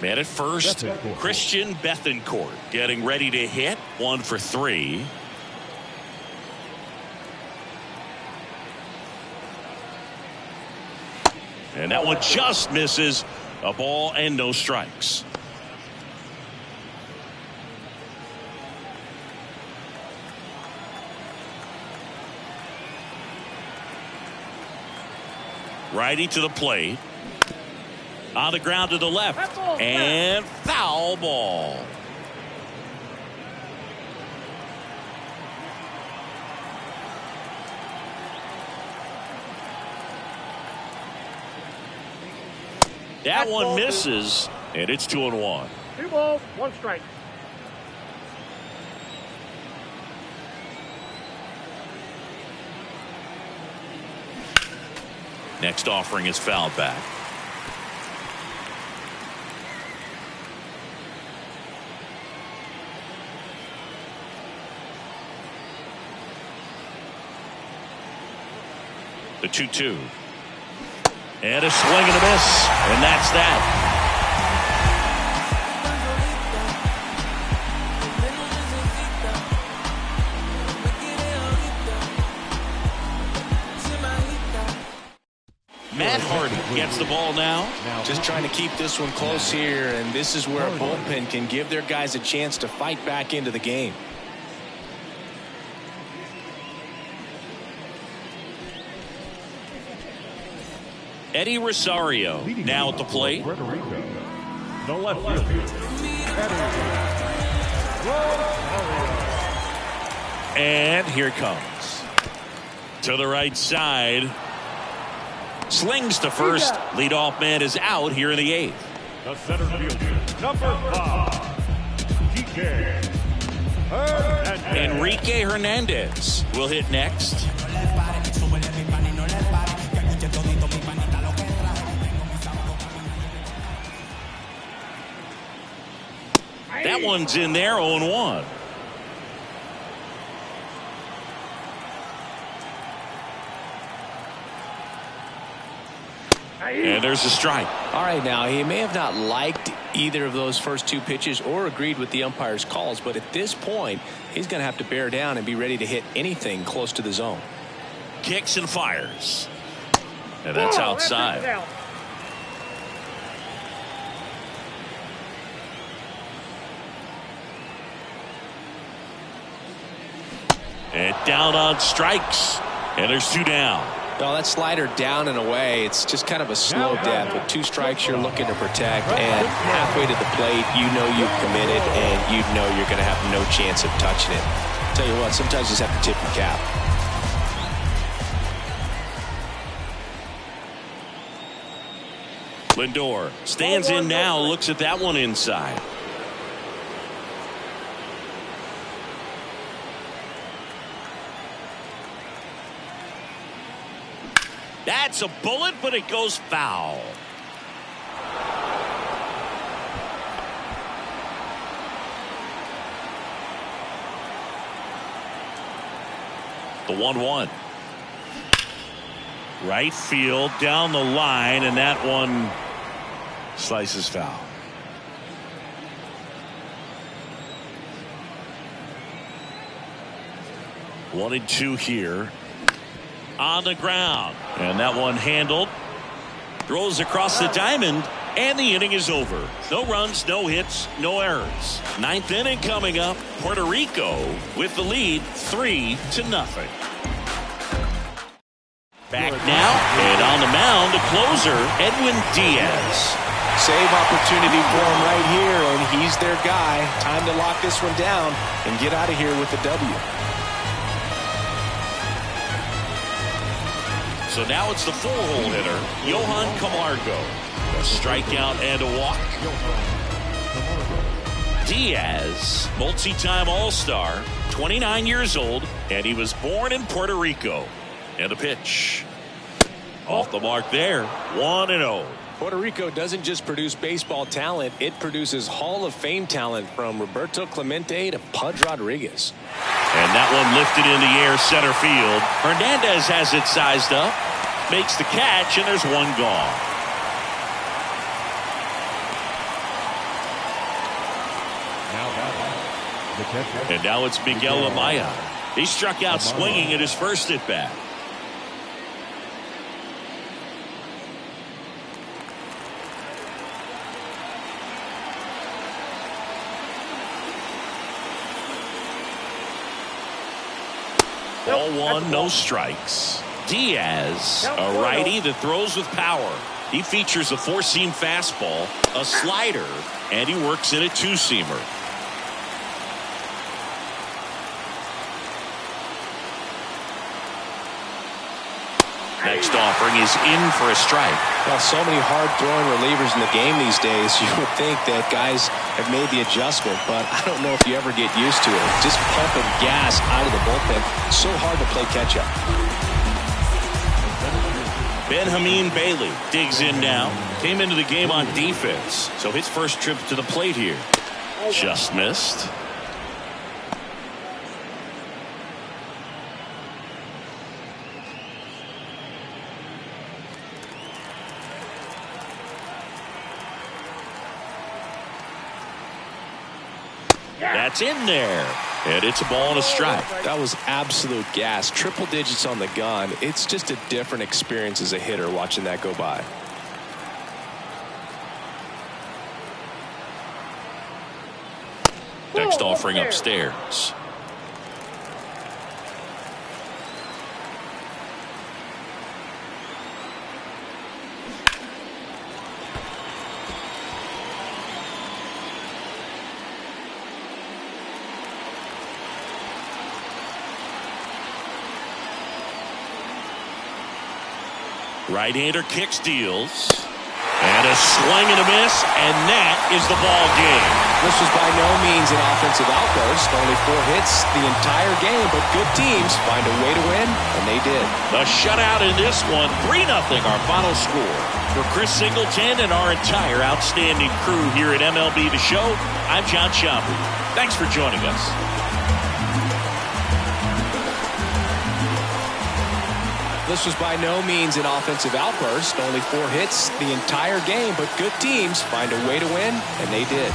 Man at first, Christian Bethancourt getting ready to hit. 1 for 3. And that one just misses. A ball and no strikes. Righty to the plate. On the ground to the left. And foul ball. That one misses, and it's 2-1. 2 balls, 1 strike. Next offering is fouled back. The 2-2. And a swing and a miss. And that's that. Matt Hardy gets the ball now. Just trying to keep this one close here, and this is where a bullpen can give their guys a chance to fight back into the game. Eddie Rosario now at the plate. The left fielder, And here it comes. To the right side. Slings to first. Leadoff man is out here in the 8th. the center fielder, number 5, Enrique Hernandez will hit next. That one's in there, 0-1. And there's a strike. All right, now he may have not liked either of those first 2 pitches or agreed with the umpire's calls, but at this point he's going to have to bear down and be ready to hit anything close to the zone. Kicks and fires. And that's outside. And down on strikes. And there's 2 down. No, that slider down and away. It's just kind of a slow death. With 2 strikes, you're looking to protect. And halfway to the plate, you know you've committed, and you know you're going to have no chance of touching it. Tell you what, sometimes you just have to tip your cap. Lindor stands in now, looks at that one inside. That's a bullet, but it goes foul. The 1-1. Right field down the line, and that one slices foul. One and 2 here. On the ground, and that one handled. Throws across the diamond, and the inning is over. No runs, no hits, no errors. 9th inning coming up. Puerto Rico with the lead 3-0. Back now, and on the mound, the closer, Edwin Diaz. Save opportunity for him right here, and he's their guy. Time to lock this one down and get out of here with the W. So now it's the 4-hole hitter, Johan Camargo. A strikeout and a walk. Diaz, multi-time All-Star, 29 years old, and he was born in Puerto Rico. And a pitch. Off the mark there, 1-0. Puerto Rico doesn't just produce baseball talent, it produces Hall of Fame talent from Roberto Clemente to Pudge Rodriguez. And that one lifted in the air center field. Hernandez has it sized up, makes the catch, and there's one gone. And now it's Miguel Amaya. He struck out swinging at his first at bat. Ball 1, no strikes. Diaz, a righty that throws with power. He features a 4-seam fastball, a slider, and he works in a 2-seamer. Next offering is in for a strike. Well, so many hard-throwing relievers in the game these days, you would think that guys have made the adjustment, but I don't know if you ever get used to it. Just pumping gas out of the bullpen. So hard to play catch-up. Benjamin Bailey digs in now. Came into the game on defense, so his first trip to the plate here. Just missed. That's in there. And it's a ball and a strike. That was absolute gas. Triple digits on the gun. It's just a different experience as a hitter watching that go by. Next offering upstairs. Right-hander kicks, deals. And a swing and a miss, and that is the ball game. This was by no means an offensive outburst. Only 4 hits the entire game, but good teams find a way to win, and they did. The shutout in this one, 3-0 our final score. For Chris Singleton and our entire outstanding crew here at MLB The Show, I'm John Schaumburg. Thanks for joining us. This was by no means an offensive outburst. Only 4 hits the entire game, but good teams find a way to win, and they did.